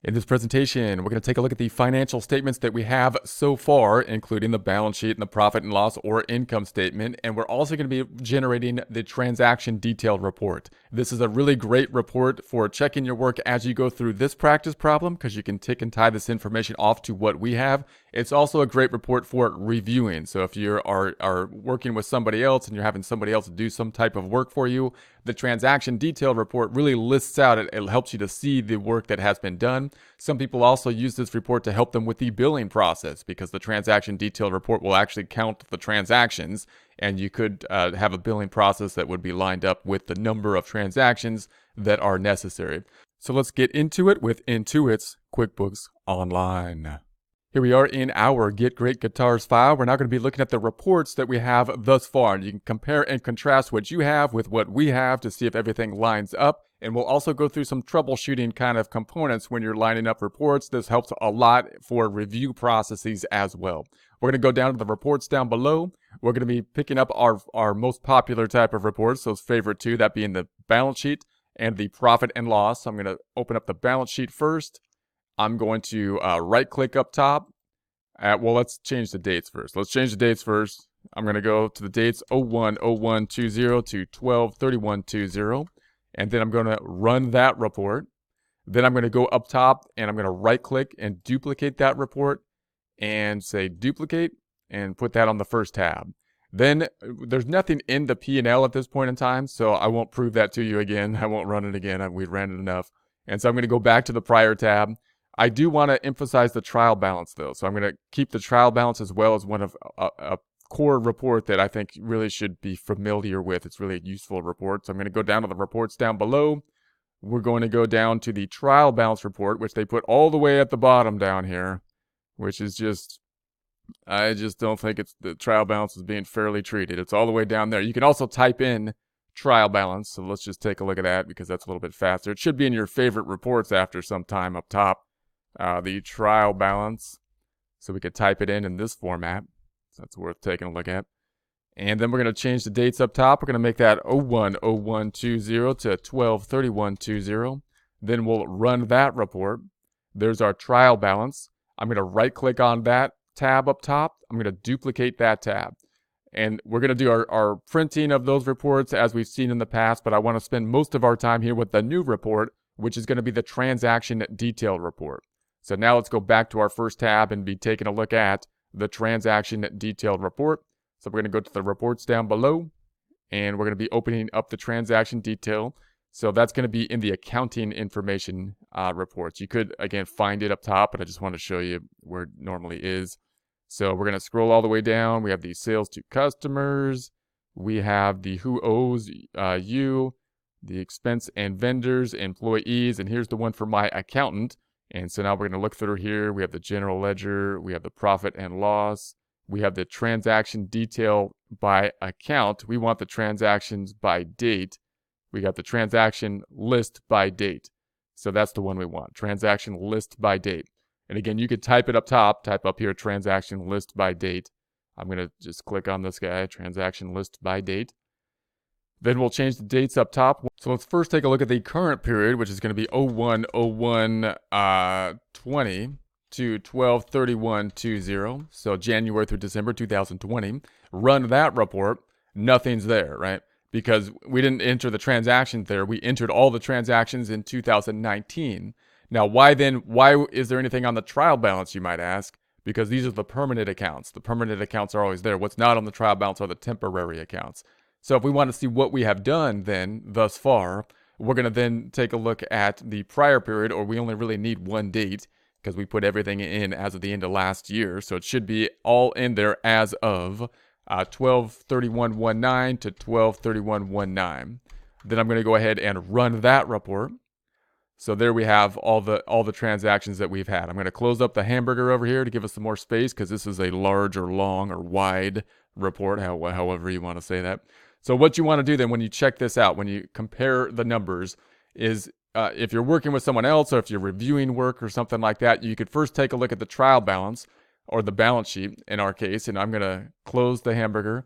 In this presentation, we're going to take a look at the financial statements that we have so far, including the balance sheet and the profit and loss or income statement. And we're also going to be generating the transaction detail report. This is a really great report for checking your work as you go through this practice problem because you can tick and tie this information off to what we have. It's also a great report for reviewing. So if you are working with somebody else and you're having somebody else do some type of work for you, the transaction detail report really lists out, it helps you to see the work that has been done. Some people also use this report to help them with the billing process because the transaction detail report will actually count the transactions, and you could have a billing process that would be lined up with the number of transactions that are necessary. So let's get into it with Intuit's QuickBooks Online. Here we are in our Get Great Guitars file. We're now going to be looking at the reports that we have thus far. And you can compare and contrast what you have with what we have to see if everything lines up. And we'll also go through some troubleshooting kind of components when you're lining up reports. This helps a lot for review processes as well. We're going to go down to the reports down below. We're going to be picking up our most popular type of reports, those favorite two, that being the balance sheet and the profit and loss. So I'm going to open up the balance sheet first. I'm going to right-click up top. Well, let's change the dates first. I'm going to go to the dates 01/01/20 to 12/31/20. And then I'm going to run that report. Then I'm going to go up top and I'm going to right-click and duplicate that report and say duplicate and put that on the first tab. Then there's nothing in the P&L at this point in time, so I won't prove that to you again. I won't run it again. We ran it enough. And so I'm going to go back to the prior tab. I do want to emphasize the trial balance though. So I'm going to keep the trial balance as well as one of a core report that I think really should be familiar with. It's really a useful report. So I'm going to go down to the reports down below. We're going to go down to the trial balance report, which they put all the way at the bottom down here, which is just, I just don't think the trial balance is being fairly treated. It's all the way down there. You can also type in trial balance. So let's just take a look at that because that's a little bit faster. It should be in your favorite reports after some time up top. The trial balance, so we could type it in this format. So that's worth taking a look at. And then we're going to change the dates up top. We're going to make that 01/01/20 to 12/31/20. Then we'll run that report. There's our trial balance. I'm going to right click on that tab up top. I'm going to duplicate that tab. And we're going to do our printing of those reports as we've seen in the past, but I want to spend most of our time here with the new report, which is going to be the transaction detail report. So now let's go back to our first tab and be taking a look at the transaction detailed report. So we're going to go to the reports down below and we're going to be opening up the transaction detail. So that's going to be in the accounting information reports. You could, again, find it up top, but I just want to show you where it normally is. So we're going to scroll all the way down. We have the sales to customers. We have the who owes you, the expense and vendors, employees, and here's the one for my accountant. And so now we're going to look through here. We have the general ledger. We have the profit and loss. We have the transaction detail by account. We want the transactions by date. We got the transaction list by date. So that's the one we want, transaction list by date. And again, you could type it up top, type up here, transaction list by date. I'm going to just click on this guy, transaction list by date. Then we'll change the dates up top. So let's first take a look at the current period, which is going to be 01/01/20 to 12/31/20. So January through December 2020. Run that report. Nothing's there, right? Because we didn't enter the transactions there. We entered all the transactions in 2019. Now, why is there anything on the trial balance, you might ask? Because these are the permanent accounts. The permanent accounts are always there. What's not on the trial balance are the temporary accounts. So if we want to see what we have done then thus far, we're going to then take a look at the prior period, or we only really need one date because we put everything in as of the end of last year. So it should be all in there as of 12/31/19 to 12/31/19. Then I'm going to go ahead and run that report. So there we have all the transactions that we've had. I'm going to close up the hamburger over here to give us some more space because this is a large or long or wide report, however you want to say that. So what you want to do then when you check this out, when you compare the numbers, is if you're working with someone else or if you're reviewing work or something like that, you could first take a look at the trial balance or the balance sheet in our case. And I'm going to close the hamburger.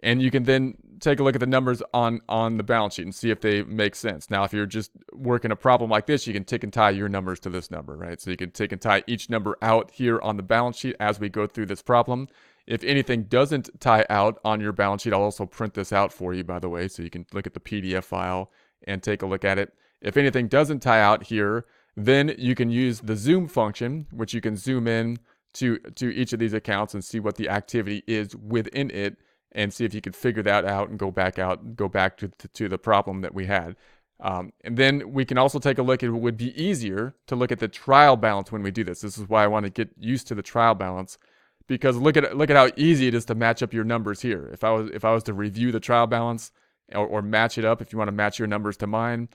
And you can then take a look at the numbers on the balance sheet and see if they make sense. Now, if you're just working a problem like this, you can tick and tie your numbers to this number, right? So you can tick and tie each number out here on the balance sheet as we go through this problem. If anything doesn't tie out on your balance sheet, I'll also print this out for you, by the way, so you can look at the PDF file and take a look at it. If anything doesn't tie out here, then you can use the zoom function, which you can zoom in to each of these accounts and see what the activity is within it, and see if you can figure that out and go back to the problem that we had. And then we can also take a look at, it would be easier to look at the trial balance when we do this. This is why I want to get used to the trial balance, because look at how easy it is to match up your numbers here. If I was to review the trial balance or match it up, if you want to match your numbers to mine,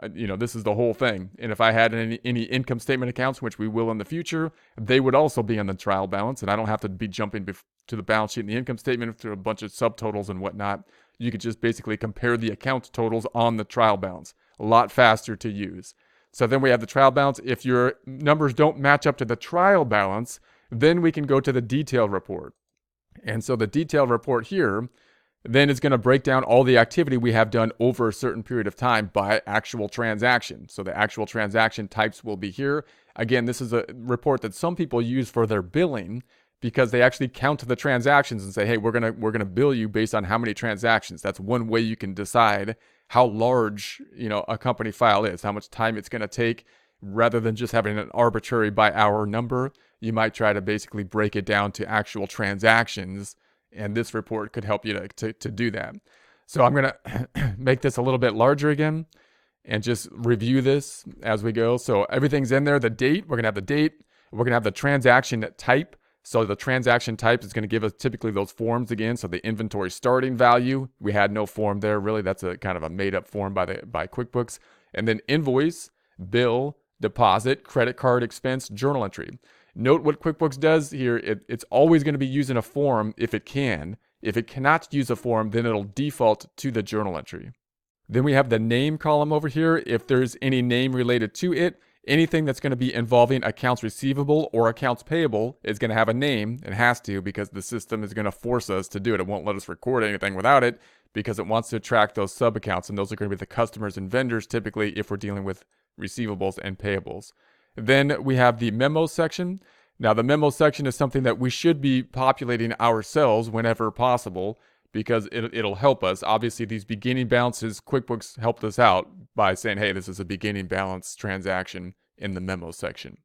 this is the whole thing. And if I had any income statement accounts, which we will in the future, they would also be on the trial balance, and I don't have to be jumping to the balance sheet and the income statement through a bunch of subtotals and whatnot. You could just basically compare the account totals on the trial balance. A lot faster to use. So then we have the trial balance. If your numbers don't match up to the trial balance, then we can go to the detailed report. And so the detailed report here then is going to break down all the activity we have done over a certain period of time by actual transaction. So the actual transaction types will be here. Again, this is a report that some people use for their billing, because they actually count the transactions and say, hey, we're gonna bill you based on how many transactions. That's one way you can decide how large a company file is, how much time it's going to take. Rather than just having an arbitrary by hour number, you might try to basically break it down to actual transactions, and this report could help you to do that. So I'm going to make this a little bit larger again and just review this as we go. So everything's in there. The date, we're going to have the date. We're going to have the transaction type. So the transaction type is going to give us typically those forms again. So the inventory starting value, we had no form there. Really, that's a kind of a made up form by QuickBooks. And then invoice, bill, deposit, credit card expense, journal entry. Note what QuickBooks does here. It's always going to be using a form if it can. If it cannot use a form, then it'll default to the journal entry. Then we have the name column over here. If there's any name related to it, anything that's going to be involving accounts receivable or accounts payable is going to have a name. It has to, because the system is going to force us to do it. It won't let us record anything without it, because it wants to track those sub accounts, and those are going to be the customers and vendors typically if we're dealing with receivables and payables. Then we have the memo section. Now the memo section is something that we should be populating ourselves whenever possible, because it'll help us. Obviously, these beginning balances, QuickBooks helped us out by saying, hey, this is a beginning balance transaction in the memo section.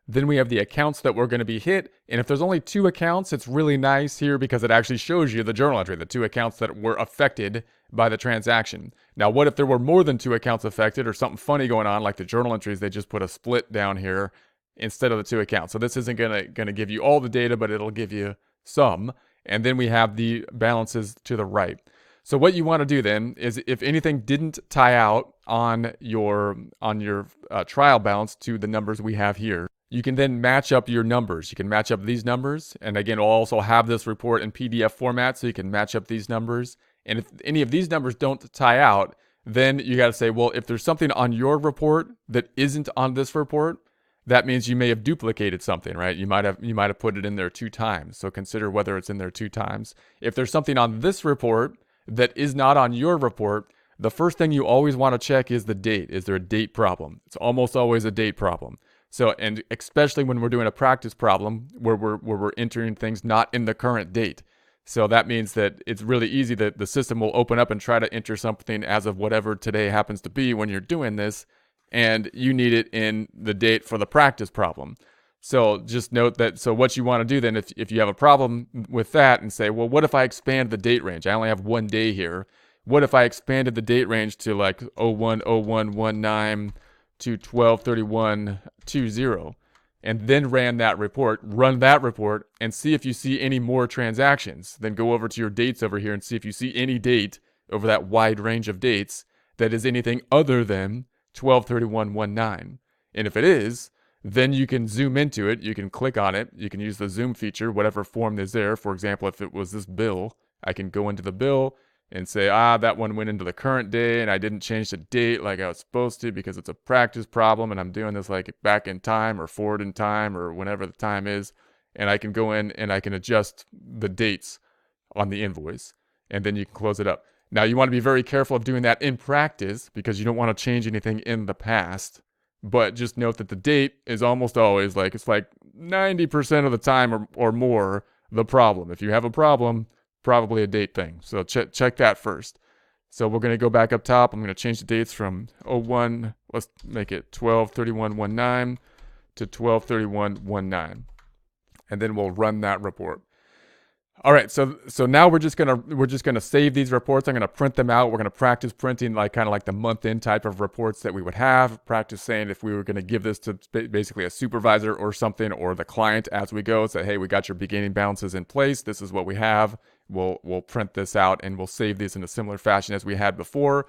Then we have the accounts that we're going to be hit. And if there's only 2 accounts, it's really nice here because it actually shows you the journal entry, the 2 accounts that were affected by the transaction. Now, what if there were more than 2 accounts affected, or something funny going on, like the journal entries, they just put a split down here instead of the 2 accounts. So this isn't going to give you all the data, but it'll give you some. And then we have the balances to the right. So what you want to do then is, if anything didn't tie out on your trial balance to the numbers we have here, you can then match up your numbers. You can match up these numbers. And again, we'll also have this report in PDF format, so you can match up these numbers. And if any of these numbers don't tie out, then you got to say, well, if there's something on your report that isn't on this report, that means you may have duplicated something, right? You might have put it in there 2 times. So consider whether it's in there 2 times. If there's something on this report that is not on your report, the first thing you always want to check is the date. Is there a date problem? It's almost always a date problem. So, and especially when we're doing a practice problem where we're entering things not in the current date. So that means that it's really easy that the system will open up and try to enter something as of whatever today happens to be when you're doing this, and you need it in the date for the practice problem. So just note that. So what you want to do then, if you have a problem with that and say, well, what if I expand the date range? I only have 1 day here. What if I expanded the date range to like 01/01/19 to 12/31/20, and then ran that report, run that report, and see if you see any more transactions? Then go over to your dates over here and see if you see any date over that wide range of dates that is anything other than 12/31/19. And if it is, then you can zoom into it. You can click on it. You can use the zoom feature, whatever form is there. For example, if it was this bill, I can go into the bill and say, that one went into the current day, and I didn't change the date like I was supposed to because it's a practice problem, and I'm doing this like back in time or forward in time or whenever the time is. And I can go in and I can adjust the dates on the invoice. and then you can close it up. Now, you want to be very careful of doing that in practice because you don't want to change anything in the past. But just note that the date is almost always it's like 90% of the time or more the problem. If you have a problem, probably a date thing. So check that first. So we're going to go back up top. I'm going to change the dates from 01, let's make it 12/31/19 to 12/31/19. And then we'll run that report. All right, so now we're just gonna save these reports. I'm gonna print them out. We're gonna practice printing kind of like the month-end type of reports that we would have. Practice saying if we were gonna give this to basically a supervisor or something, or the client as we go. Say, hey, we got your beginning balances in place. This is what we have. We'll print this out and we'll save these in a similar fashion as we had before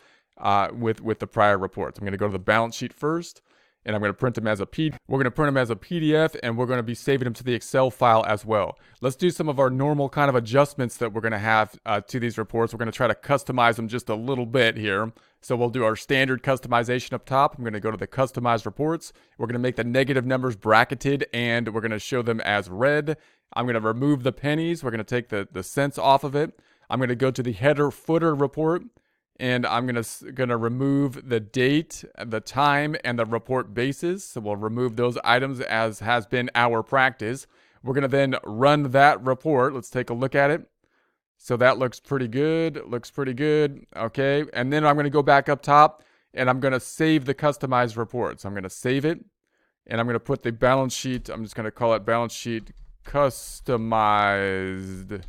with the prior reports. I'm gonna go to the balance sheet first. And I'm going to print them as a PDF. We're going to print them as a PDF, and we're going to be saving them to the Excel file as well. Let's do some of our normal kind of adjustments that we're going to have to these reports. We're going to try to customize them just a little bit here. So we'll do our standard customization up top. I'm going to go to the customized reports. We're going to make the negative numbers bracketed, and we're going to show them as red. I'm going to remove the pennies. We're going to take the cents off of it. I'm going to go to the header footer report. And I'm gonna remove the date, the time, and the report basis. So we'll remove those items as has been our practice. We're gonna then run that report. Let's take a look at it. So that looks pretty good. Okay. And then I'm gonna go back up top and I'm gonna save the customized report. So I'm gonna save it and I'm gonna put the balance sheet. I'm just gonna call it balance sheet customized,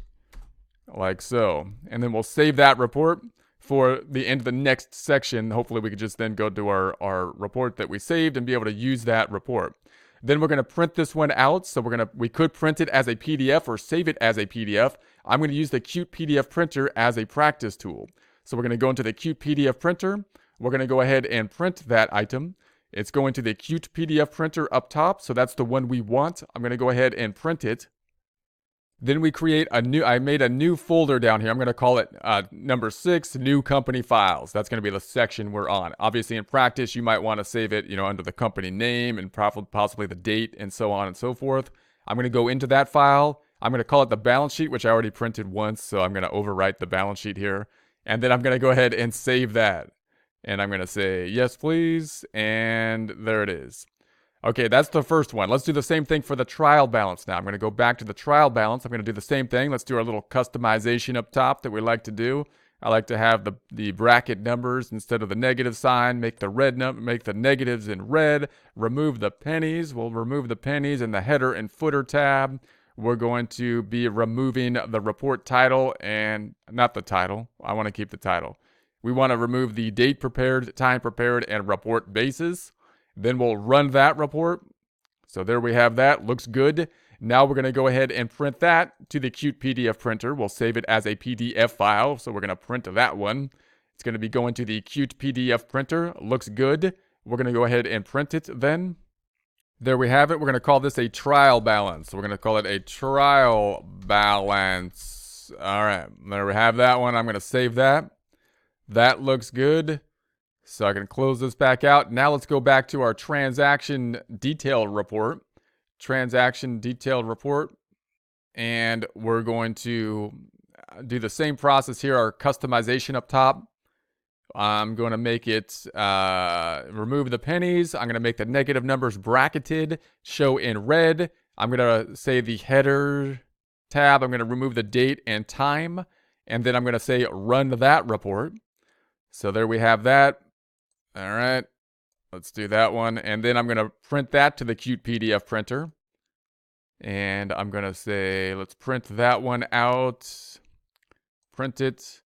like so. And then we'll save that report for the end of the next section. Hopefully we could just then go to our report that we saved and be able to use that report. Then we're going to print this one out. So we could print it as a PDF or save it as a PDF. I'm going to use the Qt PDF printer as a practice tool. So we're going to go into the Qt PDF printer. We're going to go ahead and print that item. It's going to the Qt PDF printer up top. So that's the one we want. I'm going to go ahead and print it. Then we create I made a new folder down here. I'm going to call it number 6, new company files. That's going to be the section we're on. Obviously in practice, you might want to save it, under the company name and possibly the date and so on and so forth. I'm going to go into that file. I'm going to call it the balance sheet, which I already printed once. So I'm going to overwrite the balance sheet here. And then I'm going to go ahead and save that. And I'm going to say, yes, please. And there it is. Okay, that's the first one. Let's do the same thing for the trial balance now. I'm going to go back to the trial balance. I'm going to do the same thing. Let's do our little customization up top that we like to do. I like to have the bracket numbers instead of the negative sign. Make the negatives in red. Remove the pennies. We'll remove the pennies in the header and footer tab. We're going to be removing the report title and not the title. I want to keep the title. We want to remove the date prepared, time prepared, and report basis. Then we'll run that report. So there we have that. Looks good. Now we're going to go ahead and print that to the Qt PDF printer. We'll save it as a PDF file. So we're going to print that one. It's going to be going to the Qt PDF printer. Looks good. We're going to go ahead and print it then. There we have it. We're going to call this a trial balance. We're going to call it a trial balance. All right. There we have that one. I'm going to save that. That looks good. So I can close this back out. Now let's go back to our transaction detailed report. Transaction detailed report. And we're going to do the same process here, our customization up top. I'm going to make it, remove the pennies. I'm going to make the negative numbers bracketed, show in red. I'm going to say the header tab. I'm going to remove the date and time. And then I'm going to say run that report. So there we have that. All right, let's do that one. And then I'm going to print that to the Qt PDF printer. And I'm going to say, let's print that one out. Print it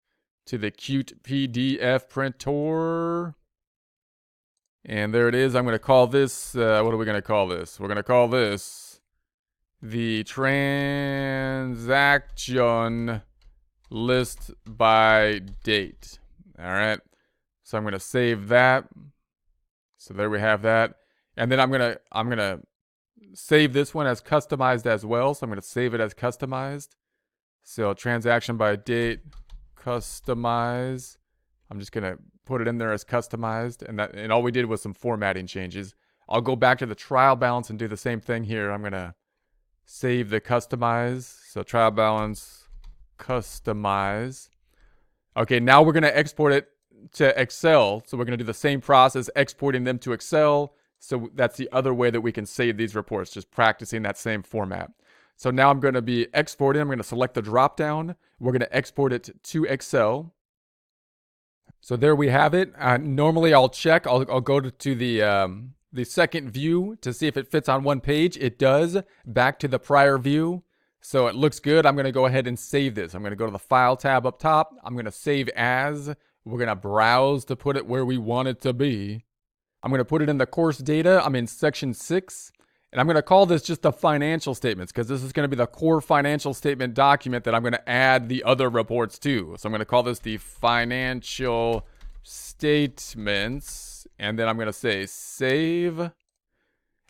to the Qt PDF printer. And there it is. I'm going to call this, what are we going to call this? We're going to call this the transaction list by date. All right. So I'm going to save that. So there we have that. And then I'm going to save this one as customized as well. So I'm going to save it as customized. So transaction by date, customize. I'm just going to put it in there as customized. And all we did was some formatting changes. I'll go back to the trial balance and do the same thing here. I'm going to save the customize. So trial balance, customize. Okay, now we're going to export it to Excel. So we're going to do the same process, exporting them to Excel. So that's the other way that we can save these reports, just practicing that same format. So now I'm going to be exporting. I'm going to select the drop down. We're going to export it to Excel. So there we have it. Normally I'll check. I'll go to the second view to see if it fits on one page. It does. Back to the prior view. So it looks good. I'm going to go ahead and save this. I'm going to go to the File tab up top. I'm going to save as. We're going to browse to put it where we want it to be. I'm going to put it in the course data. I'm in section 6. And I'm going to call this just the financial statements because this is going to be the core financial statement document that I'm going to add the other reports to. So I'm going to call this the financial statements. And then I'm going to say save.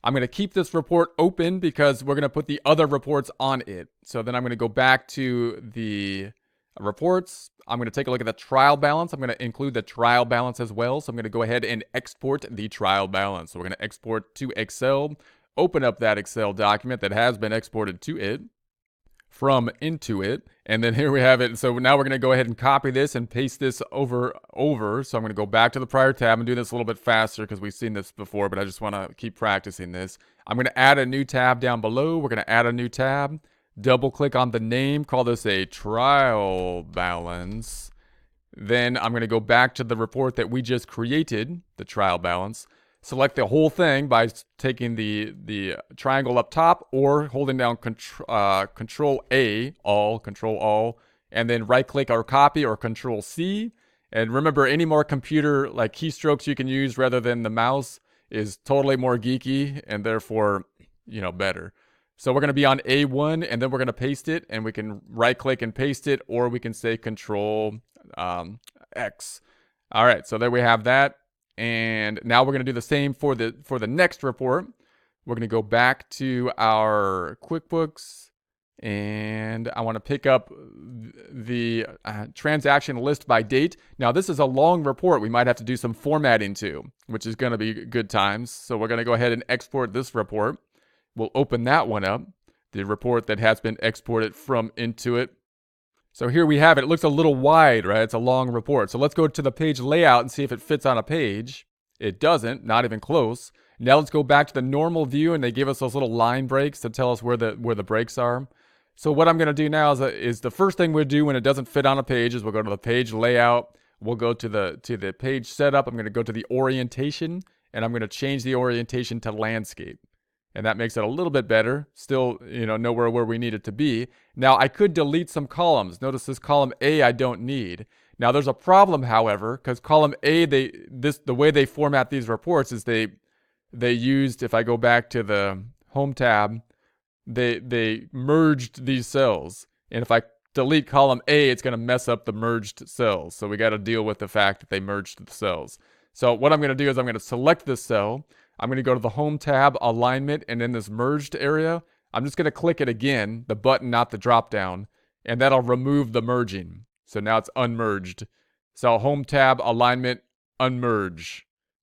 I'm going to keep this report open because we're going to put the other reports on it. So then I'm going to go back to the reports. I'm going to take a look at the trial balance. I'm going to include the trial balance as well. So I'm going to go ahead and export the trial balance. So we're going to export to Excel, open up that Excel document that has been exported to it from Intuit. And then here we have it. So now we're going to go ahead and copy this and paste this over. So I'm going to go back to the prior tab and do this a little bit faster because we've seen this before, but I just want to keep practicing this. I'm going to add a new tab down below. We're going to add a new tab. Double click on the name, call this a trial balance. Then I'm going to go back to the report that we just created, the trial balance. Select the whole thing by taking the triangle up top or holding down Control A, Control All, and then right click or copy or Control C. And remember, any more computer like keystrokes you can use rather than the mouse is totally more geeky and therefore, better. So we're going to be on A1 and then we're going to paste it and we can right click and paste it, or we can say Control X. All right, so there we have that. And now we're going to do the same for the next report. We're going to go back to our QuickBooks and I want to pick up the transaction list by date. Now this is a long report. We might have to do some formatting too, which is going to be good times. So we're going to go ahead and export this report. We'll open that one up, the report that has been exported from Intuit. So here we have it. It looks a little wide, right? It's a long report. So let's go to the page layout and see if it fits on a page. It doesn't, not even close. Now let's go back to the normal view, and they give us those little line breaks to tell us where the breaks are. So what I'm going to do now is the first thing we'll do when it doesn't fit on a page is we'll go to the page layout. We'll go to the page setup. I'm going to go to the orientation, and I'm going to change the orientation to landscape. And that makes it a little bit better. Still, nowhere where we need it to be. Now, I could delete some columns. Notice this column A I don't need. Now, there's a problem, however, because column A, the way they format these reports is they used, if I go back to the home tab, they merged these cells. And if I delete column A, it's going to mess up the merged cells. So we got to deal with the fact that they merged the cells. So what I'm going to do is I'm going to select this cell. I'm going to go to the Home tab, Alignment, and in this Merged area, I'm just going to click it again, the button, not the drop down, and that'll remove the merging. So now it's unmerged. So Home tab, Alignment, Unmerge.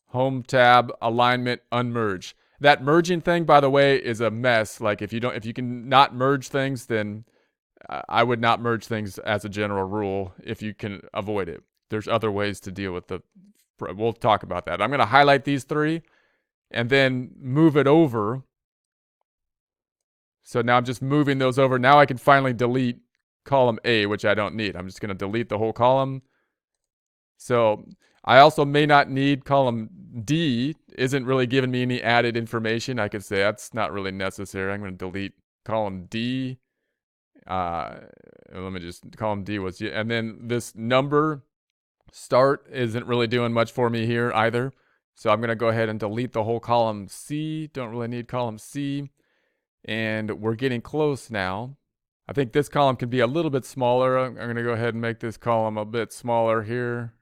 Home tab, Alignment, Unmerge. That merging thing, by the way, is a mess. Like if you can not merge things, then I would not merge things as a general rule if you can avoid it. There's other ways to deal with we'll talk about that. I'm going to highlight these three and then move it over. So now I'm just moving those over. Now I can finally delete column A, which I don't need. I'm just going to delete the whole column. So I also may not need column D. Isn't really giving me any added information. I could say that's not really necessary. I'm going to delete column D. Let me just, column D was, and then this number start isn't really doing much for me here either. So I'm going to go ahead and delete the whole column C. Don't really need column C. And we're getting close now. I think this column can be a little bit smaller. I'm going to go ahead and make this column a bit smaller here.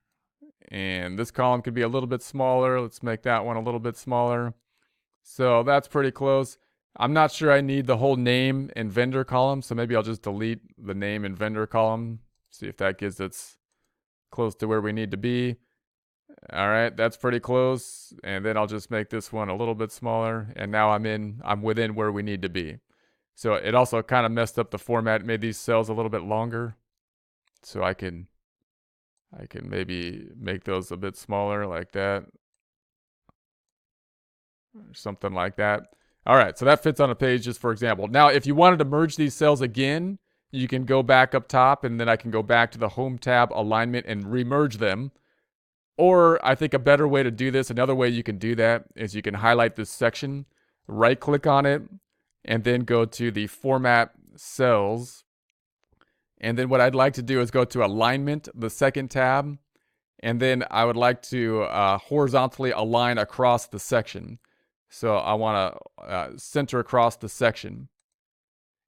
And this column could be a little bit smaller. Let's make that one a little bit smaller. So that's pretty close. I'm not sure I need the whole name and vendor column. So maybe I'll just delete the name and vendor column. See if that gives us close to where we need to be. All right, that's pretty close. And then I'll just make this one a little bit smaller. And now I'm within where we need to be. So it also kind of messed up the format, made these cells a little bit longer. So I can I can maybe make those a bit smaller like that, or something like that. All right, so that fits on a page just for example. Now, if you wanted to merge these cells again, you can go back up top, and then I can go back to the Home tab, Alignment, and remerge them. Or I think a better way to do this, another way you can do that, is you can highlight this section, right-click on it, and then go to the Format Cells. And then what I'd like to do is go to Alignment, the second tab, and then I would like to horizontally align across the section. So I want to center across the section.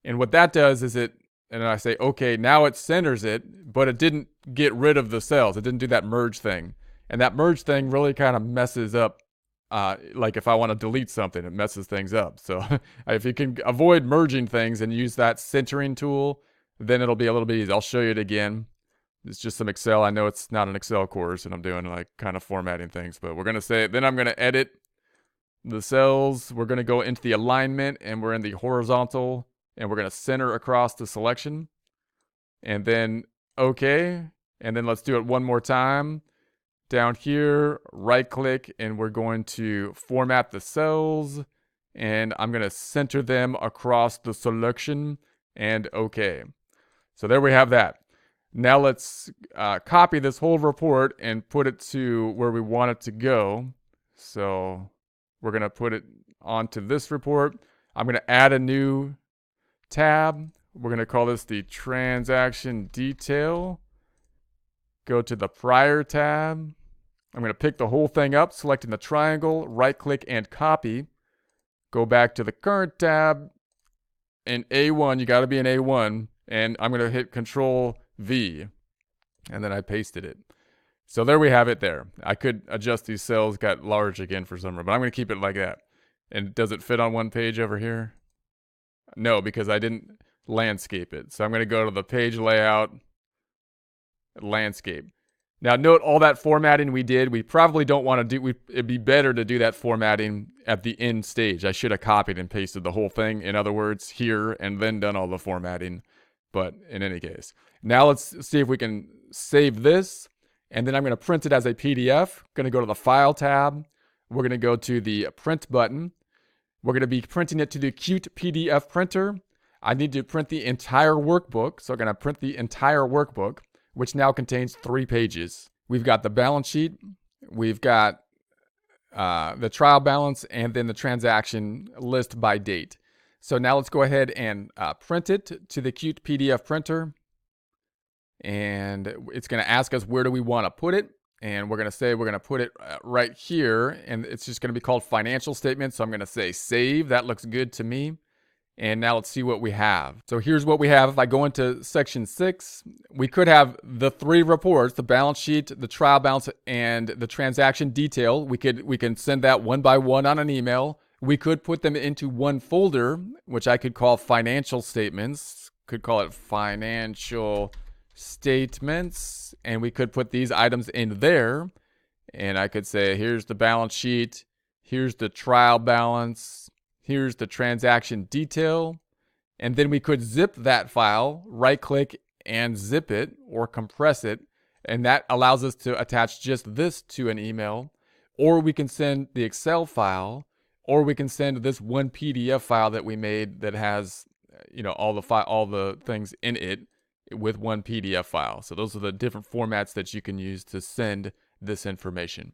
And what that does is and I say, okay, now it centers it, but it didn't get rid of the cells. It didn't do that merge thing. And that merge thing really kind of messes up, like if I want to delete something, it messes things up. So if you can avoid merging things and use that centering tool, then it'll be a little bit easy. I'll show you it again. It's just some Excel. I know it's not an Excel course and I'm doing like kind of formatting things, but we're going to say, then I'm going to edit the cells. We're going to go into the alignment and we're in the horizontal and we're going to center across the selection and then okay. And then let's do it one more time. Down here, right click, and we're going to format the cells and I'm going to center them across the selection and okay. So there we have that. Now let's copy this whole report and put it to where we want it to go. So we're going to put it onto this report. I'm going to add a new tab. We're going to call this the transaction detail. Go to the prior tab. I'm going to pick the whole thing up, selecting the triangle, right click and copy. Go back to the current tab. In A1, you got to be in A1. And I'm going to hit Control V. And then I pasted it. So there we have it there. I could adjust these cells, got large again for some reason, but I'm going to keep it like that. And does it fit on one page over here? No, because I didn't landscape it. So I'm going to go to the page layout, landscape. Now note all that formatting we did, we probably don't want to do, it'd be better to do that formatting at the end stage. I should have copied and pasted the whole thing, in other words, here, and then done all the formatting. But in any case, now let's see if we can save this. And then I'm going to print it as a PDF. Going to go to the File tab. We're going to go to the Print button. We're going to be printing it to the Qt PDF printer. I need to print the entire workbook. So I'm going to print the entire workbook, which now contains 3 pages. We've got the balance sheet. We've got the trial balance and then the transaction list by date. So now let's go ahead and print it to the Qt PDF printer. And it's going to ask us where do we want to put it. And we're going to say we're going to put it right here. And it's just going to be called financial statement. So I'm going to say save. That looks good to me. And now let's see what we have. So here's what we have. If I go into section 6, we could have the 3 reports, the balance sheet, the trial balance, and the transaction detail. We can send that one by one on an email. We could put them into one folder, which I could call financial statements. Could call it financial statements. And we could put these items in there. And I could say, here's the balance sheet. Here's the trial balance. Here's the transaction detail. And then we could zip that file, right click and zip it or compress it. And that allows us to attach just this to an email. Or we can send the Excel file, or we can send this one PDF file that we made that has, all the things in it with one PDF file. So those are the different formats that you can use to send this information.